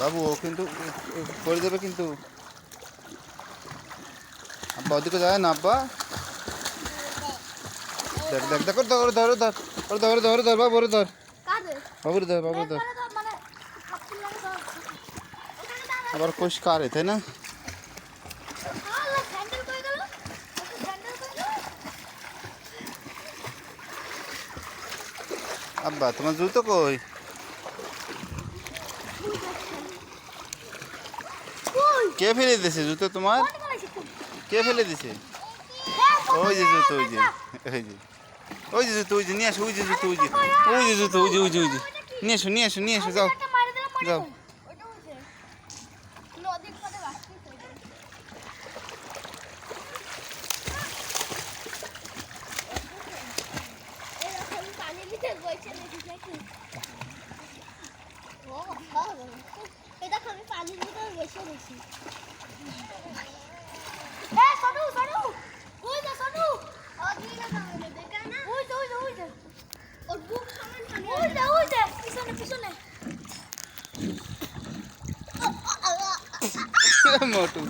বাবু ও কিন্তু করে দেবে কিন্তু। আব্বা ওদিকে যায় না আব্বা। দেখ দেখ দেখ ধর ধর ধর ধর ধর ধর বাবুর ধর বাবুর ধর বাবুর ধর। আবার কোষ কারে তাই না? আব্বা তোমার জুতো কই? কে ফেলে দিয়েছে জুতো তোমার? কে ফেলে দিছে? ওই যে জুতো ওই যে ওই যে ওই যে জুতো ওই যে নিয়ে আসো। ওই যে জুতো ওই যে ওই যে জুতো ওই যে ওই যে ওই যে নিয়ে এসো নিয়ে এসো নিয়ে এসো যাও যাও। আমি পানির ভিতরে বসে রয়েছি। মোটু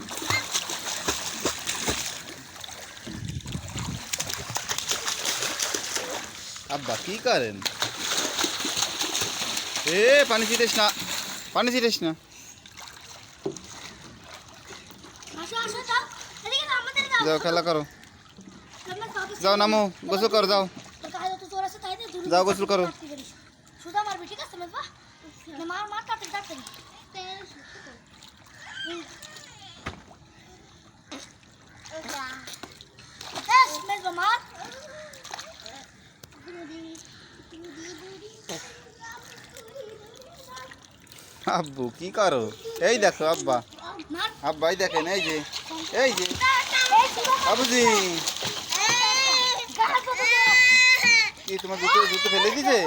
আব্বা কি করেন? এ পানি ছিটিস না, পানি ছিটিস না। যাও খেলা করো, যাও নামো গোসল করো, যাও যাও গোসল করো। আব্বু কি করো? এই দেখো আব্বা, আব্বা এই দেখেন এই যে বাবুজি কি তোমার জুতো জুতো ফেলে দিছে?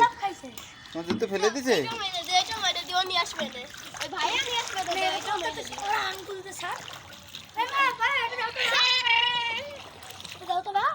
তোমার জুতো ফেলে দিছে? দাও তো না।